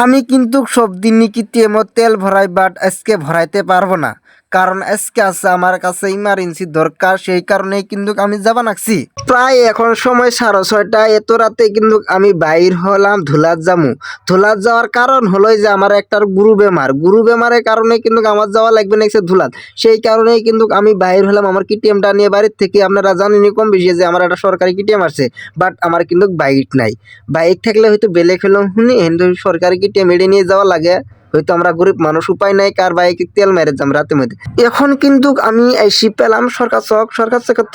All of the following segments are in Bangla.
আমি কিন্তু সব দিনই কিটিএমত তেল ভরাই, বাট আজকে ভরাইতে পারবো না। কারণ আজকে আছে আমার কাছে ইমার্জেন্সি দরকার, সেই কারণেই কিন্তু আমি যাবা নাকছি। প্রায় এখন সময় 6:30, এত রাতে কিন্তু আমি বাইর হলাম ধুলাত যামু। ধুলাত যাওয়ার কারণ হলো যে আমার একটা গুরু বেমারের কারণে কিন্তু আমার যাওয়া লাগবে নাকছে ধুলাত। সেই কারণেই কিন্তু আমি বাইর হলাম আমার কিটিএমটা নিয়ে বাড়ির থেকে। আপনারা জানেনই কম বেশি যে আমার একটা সরকারি কিটিএম আছে, বাট আমার কিন্তু বাইক নাই। বাইক থাকলে হয়তো বেলে ফেলো শুনি কিন্তু সরকারি কিটিএম এড়ে নিয়ে যাওয়া লাগে। হয়তো আমরা গরিব মানুষ, উপায় নাই, কার বাইকে তেল মেরে যাম রাতের মধ্যে। এখন কিন্তু আমি এসি পেলাম সরকার চক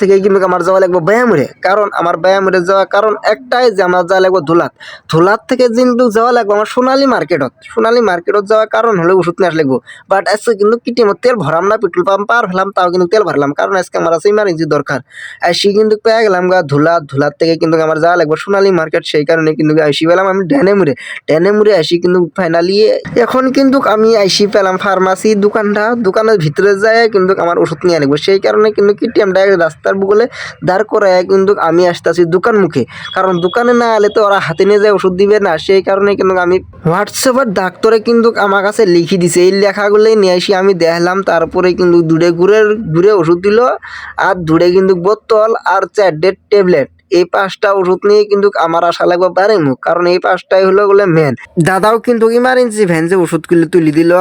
থেকে কিন্তু আমার যাওয়া লাগবে ব্যায়ামরে। কারণ আমার ব্যায়ামরে যাওয়ার কারণ একটাই যে আমার যাওয়া লাগবে ধুলাত থেকে কিন্তু যাওয়া লাগবে আমার সোনালী মার্কেটত যাওয়ার কারণ হলে ওষুধ নিয়ে আসলে। বাট আজকে কিন্তু কিটিএমত তেল ভরাম না, পেট্রোল পাম্প পার হলাম, তাও কিন্তু তেল ভরলাম, কারণ আজকে আমার আছে ইমার্জেন্সি দরকার। আইসি কিন্তু পেয়ে গেলাম ধুলাত থেকে কিন্তু আমার যাওয়া লাগবে সোনালী মার্কেট। সেই কারণে কিন্তু আইসি পেলাম আমি ড্যানেমুরে আইসি কিন্তু ফাইনালি এখন কিন্তু আমি আইসি পেলাম ফার্মাসি দোকানের ভিতরে যায় কিন্তু আমার ওষুধ নিয়ে লাগবে। সেই কারণে কিন্তু কিটিএমটা রাস্তার বুকলে দাঁড় করায় কিন্তু আমি আসতেছি দোকান মুখে। কারণ দোকানে না এলে তো ওরা হাতে নিয়ে যায় ওষুধ দিবে না। সেই কারণে কিন্তু আমি হোয়াটসঅ্যাপের ডাক্তারে কিন্তু আমার কাছে লিখে দিছে, এই লেখাগুলোই নিয়ে আসি আমি দেখলাম। তারপরে কিন্তু ঘুরে ওষুধ দিল, আর কিন্তু বোতল আর 4 ট্যাবলেট। এই 5টা ওষুধ নিয়ে কিন্তু আমার আশা লাগবে বাড়ি মুখ, কারণ এই 5টাই হলো বলে মেন। দাদাও কিন্তু ইমার্জেন্সি ভ্যান যে ওষুধগুলো তুলি দিল,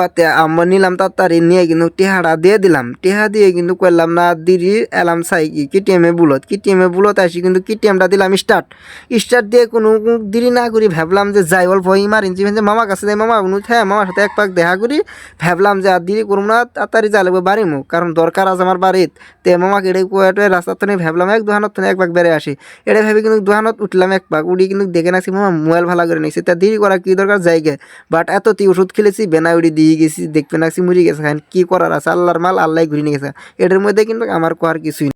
আমরা নিলাম তাড়াতাড়ি নিয়ে কিন্তু টেহাটা দিয়ে দিলাম। টেহা দিয়ে কিন্তু করলাম না দিদি এলাম সাইকি কিটিএমে বুলত আসি কিন্তু কিটিএমটা দিলাম স্টার্ট দিয়ে কোনো দেরি না করি ভাবলাম যে যাই অল্প ইমার্জেন্সি ভ্যান যে মামা কাছে যাই, মামা হ্যাঁ মামার সাথে এক পাক দেখা করি। ভাবলাম যে আর দেরি করবো না, তাড়াতাড়ি যা লাগবে বাড়ি মুখ, কারণ দরকার আছে আমার বাড়িত। তে মামাকে এটাই কুয়াটে রাস্তার থেকে ভাবলাম এক দোকানত এক পাক বেড়ে আসি। এটা ভেবে কিন্তু দোকানত উঠলাম এক পাক, উঠি কিন্তু দেখে নাছি মামা মোবাইল ভালো করে নিয়েছি। তা দেরি করা কি দরকার জায়গায়, বাট এত ওষুধ খেলেছি বেনা উড়ি দিয়ে গেছি, দেখতে নাছি মরি গেছে। কি করার আছে, আল্লাহর মাল আল্লাহ ঘুরে নিয়ে গেছে। এটার মধ্যে কিন্তু আমার কোয়ার কিছুই